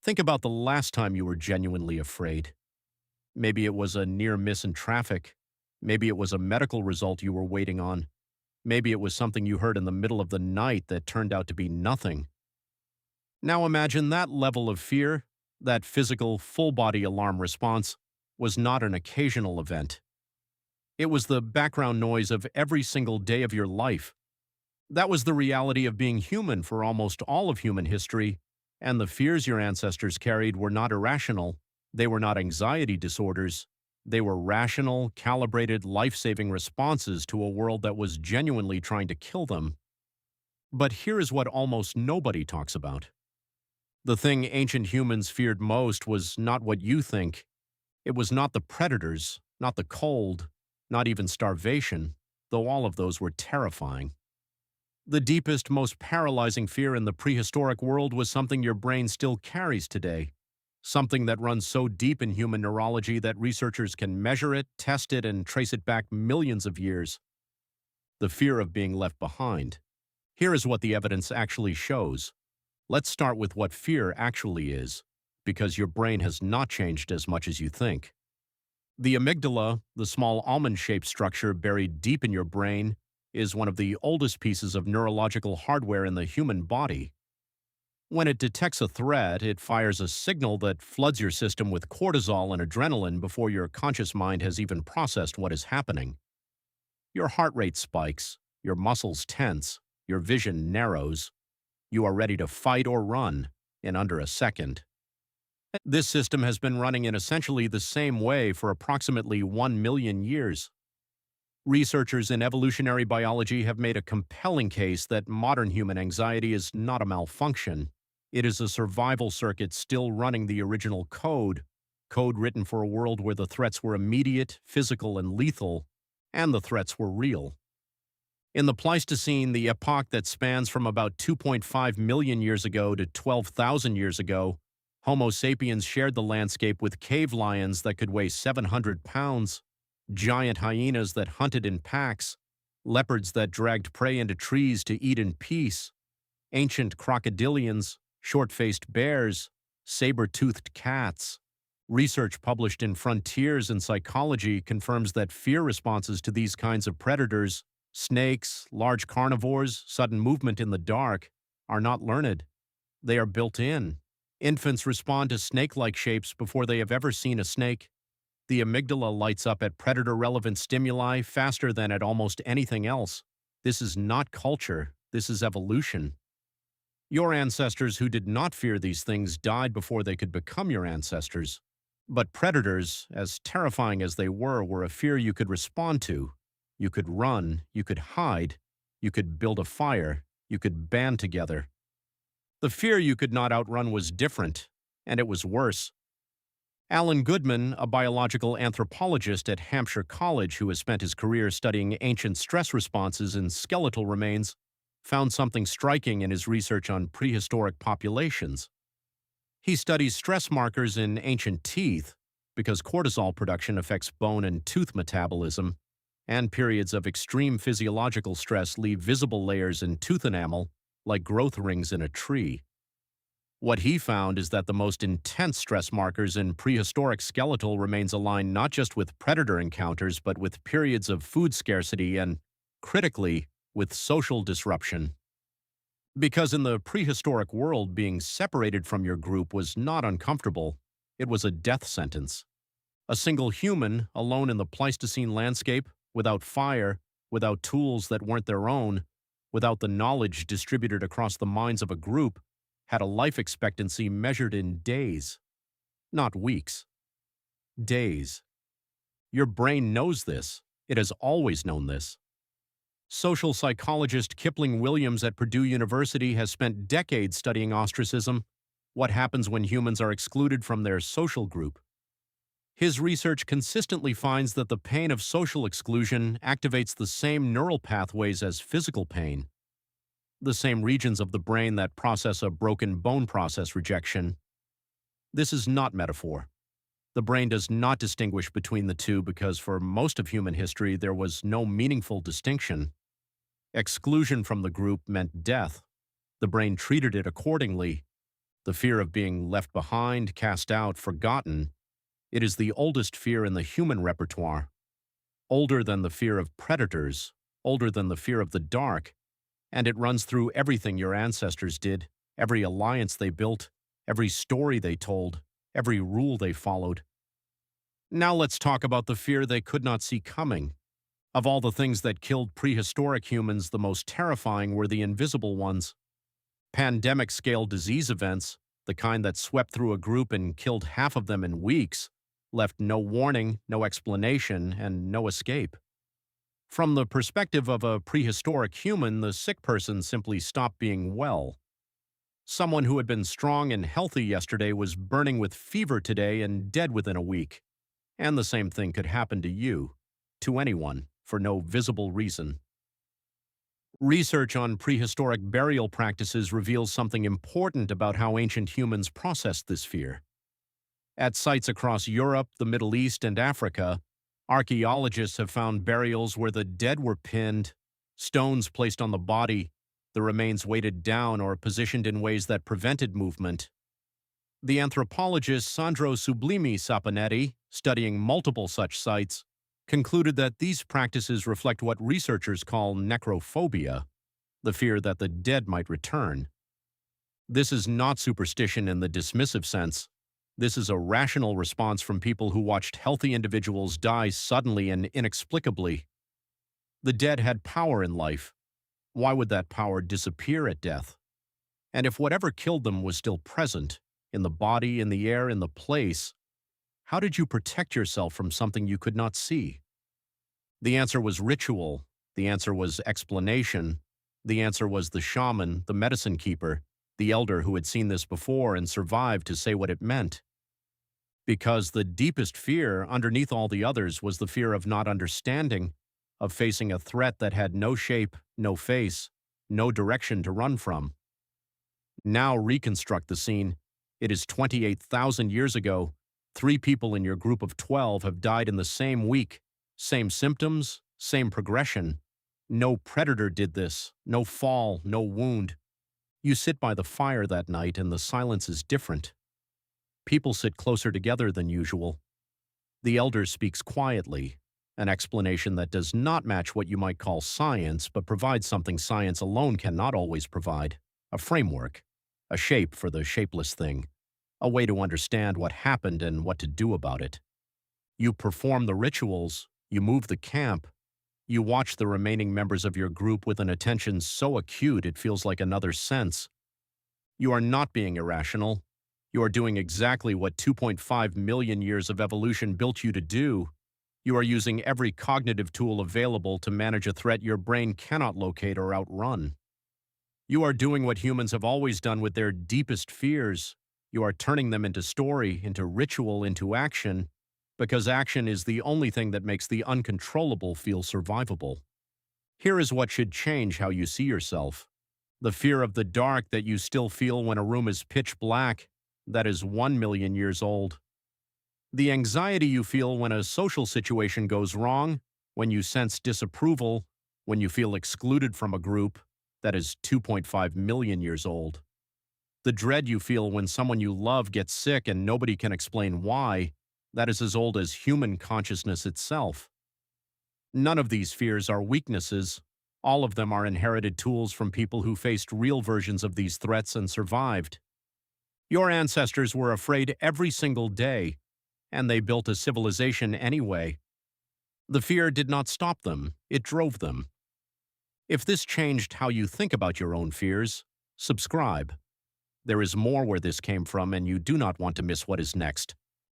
Think about the last time you were genuinely afraid. Maybe it was a near miss in traffic. Maybe it was a medical result you were waiting on. Maybe it was something you heard in the middle of the night that turned out to be nothing. Now imagine that level of fear, that physical, full-body alarm response, was not an occasional event. It was the background noise of every single day of your life. That was the reality of being human for almost all of human history, and the fears your ancestors carried were not irrational. They were not anxiety disorders. They were rational, calibrated, life-saving responses to a world that was genuinely trying to kill them. But here is what almost nobody talks about. The thing ancient humans feared most was not what you think. It was not the predators, not the cold, not even starvation, though all of those were terrifying. The deepest, most paralyzing fear in the prehistoric world was something your brain still carries today. Something that runs so deep in human neurology that researchers can measure it, test it, and trace it back millions of years. The fear of being left behind. Here is what the evidence actually shows. Let's start with what fear actually is, because your brain has not changed as much as you think. The amygdala, the small almond-shaped structure buried deep in your brain, is one of the oldest pieces of neurological hardware in the human body. When it detects a threat, it fires a signal that floods your system with cortisol and adrenaline before your conscious mind has even processed what is happening. Your heart rate spikes, your muscles tense, your vision narrows. You are ready to fight or run in under a second. This system has been running in essentially the same way for approximately 1 million years. Researchers in evolutionary biology have made a compelling case that modern human anxiety is not a malfunction. It is a survival circuit still running the original code written for a world where the threats were immediate, physical, and lethal, and the threats were real. In the Pleistocene, the epoch that spans from about 2.5 million years ago to 12,000 years ago, Homo sapiens shared the landscape with cave lions that could weigh 700 pounds, giant hyenas that hunted in packs, leopards that dragged prey into trees to eat in peace, ancient crocodilians, short-faced bears, saber-toothed cats. Research published in Frontiers in Psychology confirms that fear responses to these kinds of predators, snakes, large carnivores, sudden movement in the dark, are not learned. They are built in. Infants respond to snake-like shapes before they have ever seen a snake. The amygdala lights up at predator-relevant stimuli faster than at almost anything else. This is not culture. This is evolution. Your ancestors who did not fear these things died before they could become your ancestors. But predators, as terrifying as they were a fear you could respond to. You could run, you could hide, you could build a fire, you could band together. The fear you could not outrun was different, and it was worse. Alan Goodman, a biological anthropologist at Hampshire College who has spent his career studying ancient stress responses in skeletal remains, found something striking in his research on prehistoric populations. He studies stress markers in ancient teeth, because cortisol production affects bone and tooth metabolism, and periods of extreme physiological stress leave visible layers in tooth enamel, like growth rings in a tree. What he found is that the most intense stress markers in prehistoric skeletal remains aligned not just with predator encounters but with periods of food scarcity and, critically, with social disruption. Because in the prehistoric world, being separated from your group was not uncomfortable, it was a death sentence. A single human, alone in the Pleistocene landscape, without fire, without tools that weren't their own, without the knowledge distributed across the minds of a group, had a life expectancy measured in days, not weeks. Days. Your brain knows this. It has always known this. Social psychologist Kipling Williams at Purdue University has spent decades studying ostracism, what happens when humans are excluded from their social group. His research consistently finds that the pain of social exclusion activates the same neural pathways as physical pain, the same regions of the brain that process a broken bone process rejection. This is not metaphor. The brain does not distinguish between the two because for most of human history there was no meaningful distinction. Exclusion from the group meant death. The brain treated it accordingly. The fear of being left behind, cast out, forgotten. It is the oldest fear in the human repertoire. Older than the fear of predators, older than the fear of the dark, and it runs through everything your ancestors did, every alliance they built, every story they told, every rule they followed. Now let's talk about the fear they could not see coming. Of all the things that killed prehistoric humans, the most terrifying were the invisible ones. Pandemic-scale disease events, the kind that swept through a group and killed half of them in weeks, left no warning, no explanation, and no escape. From the perspective of a prehistoric human, the sick person simply stopped being well. Someone who had been strong and healthy yesterday was burning with fever today and dead within a week. And the same thing could happen to you, to anyone, for no visible reason. Research on prehistoric burial practices reveals something important about how ancient humans processed this fear. At sites across Europe, the Middle East, and Africa, archaeologists have found burials where the dead were pinned, stones placed on the body, the remains weighted down or positioned in ways that prevented movement. The anthropologist Sandro Sublimi Saponetti, studying multiple such sites, concluded that these practices reflect what researchers call necrophobia, the fear that the dead might return. This is not superstition in the dismissive sense. This is a rational response from people who watched healthy individuals die suddenly and inexplicably. The dead had power in life. Why would that power disappear at death? And if whatever killed them was still present, in the body, in the air, in the place, how did you protect yourself from something you could not see? The answer was ritual. The answer was explanation. The answer was the shaman, the medicine keeper, the elder who had seen this before and survived to say what it meant. Because the deepest fear, underneath all the others, was the fear of not understanding, of facing a threat that had no shape, no face, no direction to run from. Now reconstruct the scene. It is 28,000 years ago. 3 people in your group of 12 have died in the same week. Same symptoms, same progression. No predator did this, no fall, no wound. You sit by the fire that night and the silence is different. People sit closer together than usual. The elder speaks quietly, an explanation that does not match what you might call science, but provides something science alone cannot always provide: a framework, a shape for the shapeless thing, a way to understand what happened and what to do about it. You perform the rituals, you move the camp, you watch the remaining members of your group with an attention so acute it feels like another sense. You are not being irrational. You are doing exactly what 2.5 million years of evolution built you to do. You are using every cognitive tool available to manage a threat your brain cannot locate or outrun. You are doing what humans have always done with their deepest fears. You are turning them into story, into ritual, into action, because action is the only thing that makes the uncontrollable feel survivable. Here is what should change how you see yourself. The fear of the dark that you still feel when a room is pitch black, that is 1 million years old. The anxiety you feel when a social situation goes wrong, when you sense disapproval, when you feel excluded from a group, that is 2.5 million years old. The dread you feel when someone you love gets sick and nobody can explain why, that is as old as human consciousness itself. None of these fears are weaknesses. All of them are inherited tools from people who faced real versions of these threats and survived. Your ancestors were afraid every single day, and they built a civilization anyway. The fear did not stop them, it drove them. If this changed how you think about your own fears, subscribe. There is more where this came from, and you do not want to miss what is next.